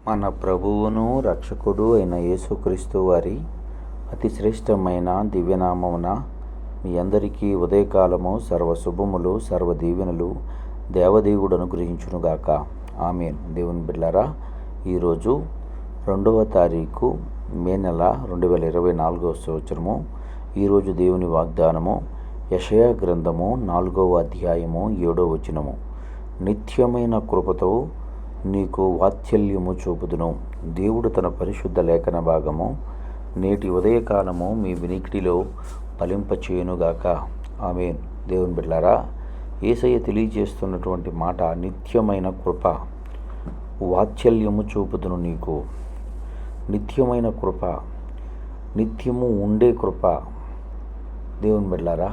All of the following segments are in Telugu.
మన ప్రభువును రక్షకుడు అయిన యేసుక్రీస్తు వారి అతి శ్రేష్టమైన దివ్యనామమున మీ అందరికీ ఉదయకాలము సర్వశుభములు సర్వదీవెనలు దేవదేవుడు అనుగ్రహించునుగాక. ఆమేన్. దేవుని బిడ్డలారా, ఈరోజు 2వ తారీఖు మే నెల 2024 సంవత్సరము. ఈరోజు దేవుని వాగ్దానము యెషయా గ్రంథము 4వ అధ్యాయము 7వ వచనము. నిత్యమైన కృపతో నీకు వాత్సల్యము చూపుదును. దేవుడు తన పరిశుద్ధ లేఖన భాగము నేటి ఉదయకాలము మీ వినికిడిలో ఫలింపచేయునుగాక. ఆమేన్. దేవుని బిడ్డలారా, యేసయ్య తెలియజేస్తున్నటువంటి మాట నిత్యమైన కృప, వాత్సల్యము చూపుదును నీకు. నిత్యమైన కృప, నిత్యము ఉండే కృప. దేవుని బిడ్డలారా,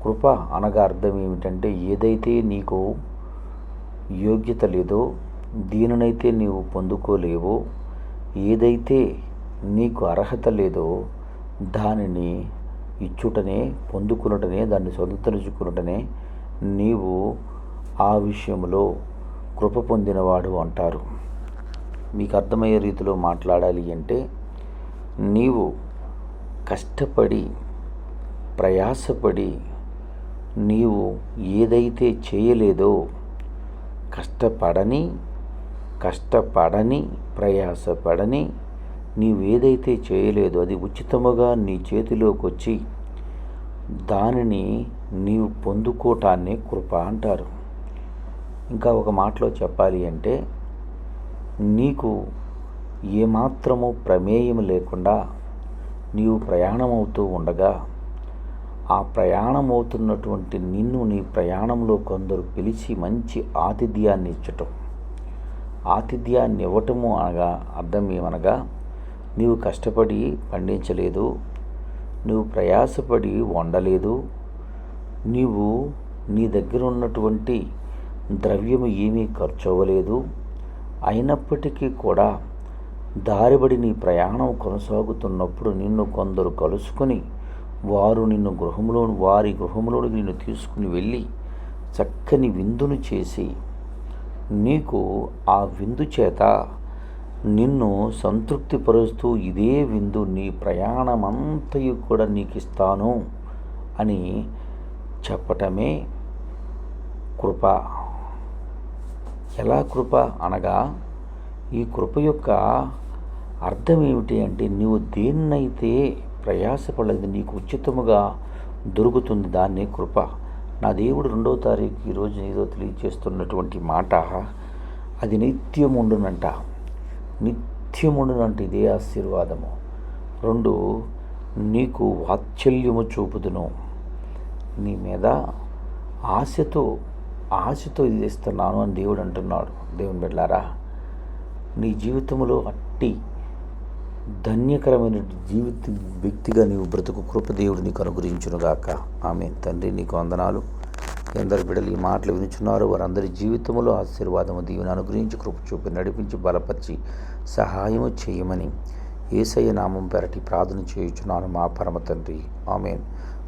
కృప అనగా అర్థం ఏమిటంటే, ఏదైతే నీకు యోగ్యత లేదో, దీనినైతే నీవు పొందుకోలేవో, ఏదైతే నీకు అర్హత లేదో దానిని ఇచ్చుటనే, పొందుకున్నటనే, దాన్ని సొంతలుచుకున్నటనే నీవు ఆ విషయంలో కృప పొందినవాడు అంటారు. మీకు అర్థమయ్యే రీతిలో మాట్లాడాలి అంటే, నీవు కష్టపడి ప్రయాసపడి నీవు ఏదైతే చేయలేదో, కష్టపడని ప్రయాసపడని నీవేదైతే చేయలేదో అది ఉచితముగా నీ చేతిలోకి వచ్చి దానిని నీవు పొందుకోవటాన్ని కృప అంటారు. ఇంకా ఒక మాటలో చెప్పాలి అంటే, నీకు ఏమాత్రము ప్రమేయం లేకుండా నీవు ప్రయాణమవుతూ ఉండగా, ఆ ప్రయాణమవుతున్నటువంటి నిన్ను నీ ప్రయాణంలో కొందరు పిలిచి మంచి ఆతిథ్యాన్ని ఇచ్చటం. ఆతిథ్యాన్ని ఇవ్వటము అనగా అర్థం ఏమనగా, నీవు కష్టపడి పండించలేదు, నువ్వు ప్రయాసపడి వండలేదు, నీవు నీ దగ్గర ఉన్నటువంటి ద్రవ్యము ఏమీ ఖర్చు అవ్వలేదు, అయినప్పటికీ కూడా దారిబడి నీ ప్రయాణం కొనసాగుతున్నప్పుడు నిన్ను కొందరు కలుసుకొని వారు నిన్ను వారి గృహంలోకి నిన్ను తీసుకుని వెళ్ళి చక్కని విందును చేసి నీకు ఆ విందు చేత నిన్ను సంతృప్తిపరుస్తూ, ఇదే విందు నీ ప్రయాణమంతయు కూడా నీకు ఇస్తాను అని చెప్పటమే కృప. ఎలా కృప అనగా, ఈ కృప యొక్క అర్థం ఏమిటి అంటే, నీవు దేన్నైతే ప్రయాసపడలేదు నీకు ఉచితముగా దొరుకుతుంది, దాన్ని కృప. నా దేవుడు 2వ తారీఖు ఈరోజు ఏదో తెలియజేస్తున్నటువంటి మాట, అది నిత్యముండునంట. నిత్యముండునంట. ఇదే ఆశీర్వాదము. 2, నీకు వాత్సల్యము చూపుదును. నీ మీద ఆశతో ఇది ఇస్తున్నాను అని దేవుడు అంటున్నాడు. దేవుని బిడ్డలారా, నీ జీవితంలో అట్టి ధన్యకరమైన వ్యక్తిగా నీవు బ్రతుకు కృప దేవుడు నీకు అనుగ్రహించునుగాక. ఆమేన్. తండ్రి, నీకు వందనాలు. ఎందరు బిడ్డలు ఈ మాటలు వినుచున్నారో వారందరి జీవితంలో ఆశీర్వాదము దీవెన అనుగ్రహించి కృప చూపి నడిపించి బలపరిచి సహాయము చేయమని యేసయ్య నామం పెరటి ప్రార్థన చేయుచున్నాను మా పరమ తండ్రి. ఆమేన్.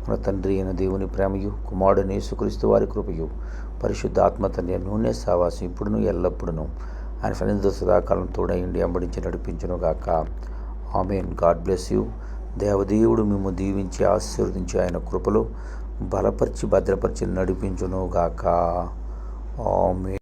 మన తండ్రి అయిన దేవుని ప్రేమయు, కుమారుడైన యేసుక్రీస్తు వారి కృపయు, పరిశుద్ధ ఆత్మ తండ్రి నూనె సావాసం ఇప్పుడును ఎల్లప్పుడును ఆయన సన్నిధితో సదాకాలం తోడయండి అంబడించి నడిపించునుగాక. ఆమేన్. God bless you. దేవదేవుడు మిమ్ము దీవించి ఆశీర్వదించి ఆయన కృపలో బలపరిచి భద్రపరిచి నడిపించునుగాక. ఆమేన్.